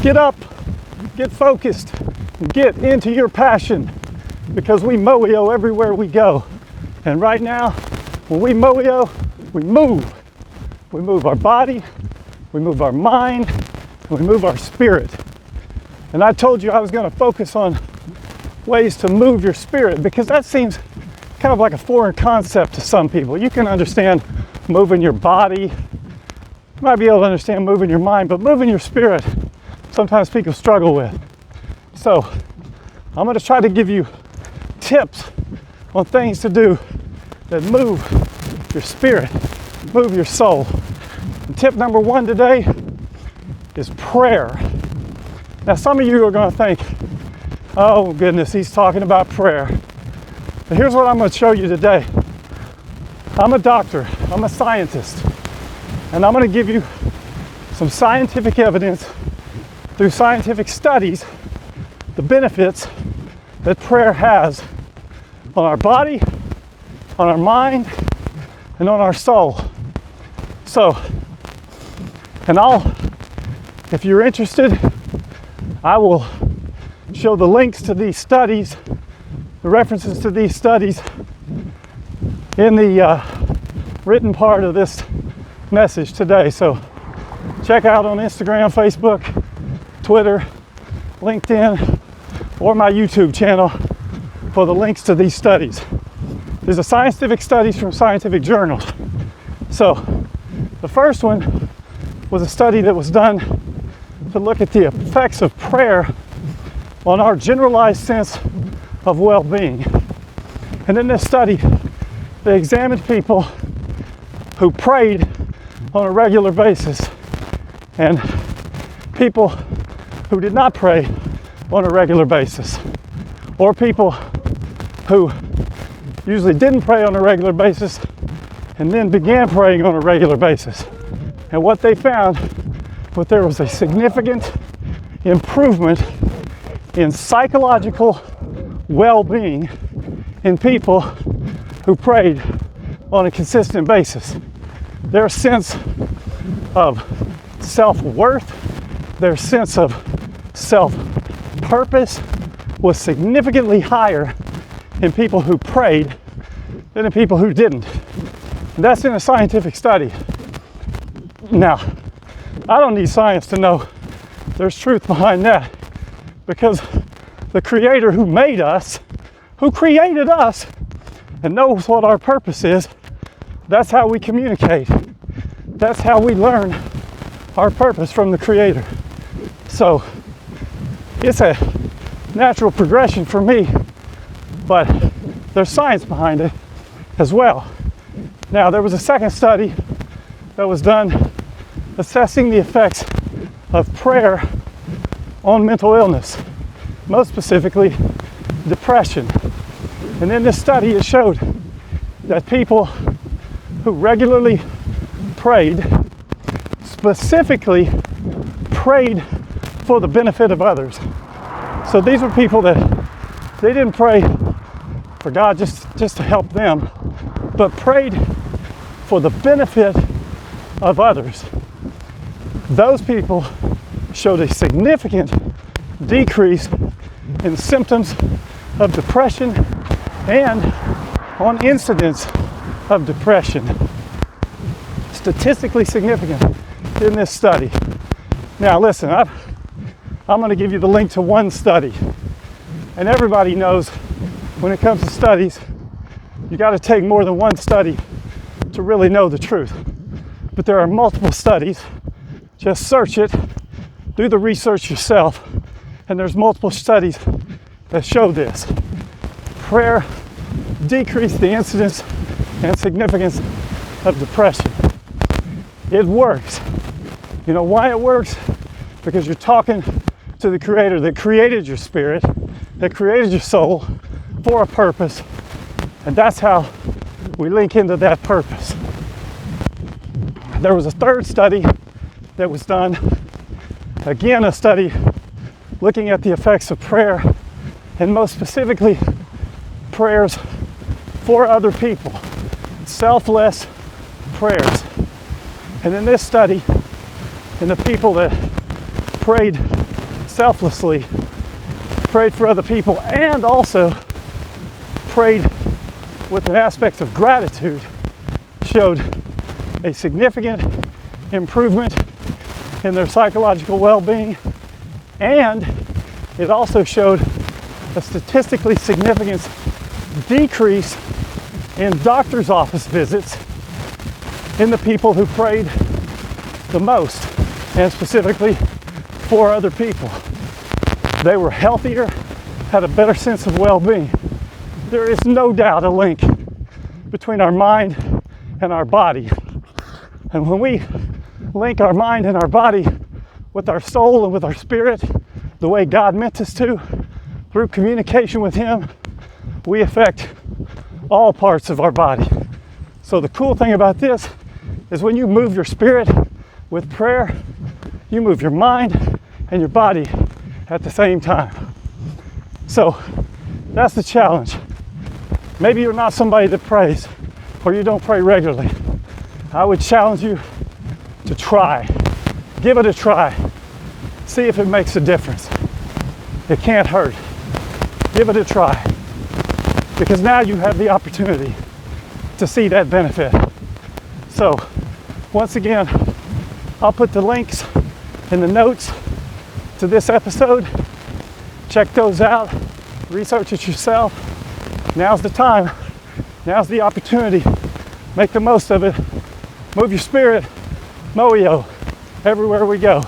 Get up, get focused, and get into your passion, because we moyo everywhere we go. And right now, when we moyo, we move. We move our body, we move our mind, and we move our spirit. And I told you I was going to focus on ways to move your spirit, because that seems kind of like a foreign concept to some people. You can understand moving your body, you might be able to understand moving your mind, but moving your spirit, sometimes people struggle with. So I'm going to try to give you tips on things to do that move your spirit, move your soul. And tip number one today is prayer. Now some of you are going to think, oh goodness, he's talking about prayer. But here's what I'm going to show you today. I'm a doctor, I'm a scientist, and I'm going to give you some scientific evidence through scientific studies, the benefits that prayer has on our body, on our mind, and on our soul. So, if you're interested, I will show the links to these studies, the references to these studies in the written part of this message today. So check out on Instagram, Facebook, Twitter, LinkedIn, or my YouTube channel for the links to these studies. These are scientific studies from scientific journals. So the first one was a study that was done to look at the effects of prayer on our generalized sense of well-being. And in this study, they examined people who prayed on a regular basis and people who did not pray on a regular basis, or people who usually didn't pray on a regular basis and then began praying on a regular basis. And what they found was there was a significant improvement in psychological well-being in people who prayed on a consistent basis. Their sense of self-worth, their sense of self-purpose was significantly higher in people who prayed than in people who didn't. And that's in a scientific study. Now, I don't need science to know there's truth behind that, because the Creator who made us, who created us, and knows what our purpose is, that's how we communicate. That's how we learn our purpose from the Creator. So it's a natural progression for me, but there's science behind it as well. Now, there was a second study that was done assessing the effects of prayer on mental illness, most specifically depression. And in this study, it showed that people who regularly prayed, specifically prayed for the benefit of others. So these were people that they didn't pray for God just to help them, but prayed for the benefit of others. Those people showed a significant decrease in symptoms of depression and on incidence of depression. Statistically significant in this study. Now listen, I'm going to give you the link to one study. And everybody knows when it comes to studies, you got to take more than one study to really know the truth. But there are multiple studies. Just search it, do the research yourself, and there's multiple studies that show this. Prayer decreased the incidence and significance of depression. It works. You know why it works? Because you're talking to the Creator that created your spirit, that created your soul for a purpose, and that's how we link into that purpose. There was a third study that was done, again a study looking at the effects of prayer, and most specifically prayers for other people, selfless prayers. And in this study, in the people that prayed selflessly, prayed for other people, and also prayed with an aspect of gratitude, showed a significant improvement in their psychological well-being, and it also showed a statistically significant decrease in doctor's office visits in the people who prayed the most, and specifically for other people. They were healthier, had a better sense of well-being. There is no doubt a link between our mind and our body. And when we link our mind and our body with our soul and with our spirit, the way God meant us to, through communication with Him, we affect all parts of our body. So the cool thing about this is when you move your spirit with prayer, you move your mind and your body at the same time. So that's the challenge. Maybe you're not somebody that prays, or you don't pray regularly. I would challenge you to try. Give it a try. See if it makes a difference. It can't hurt. Give it a try. Because now you have the opportunity to see that benefit. So, once again, I'll put the links in the notes to this episode. Check those out. Research it yourself. Now's the time. Now's the opportunity. Make the most of it. Move your spirit. Moyo. Everywhere we go.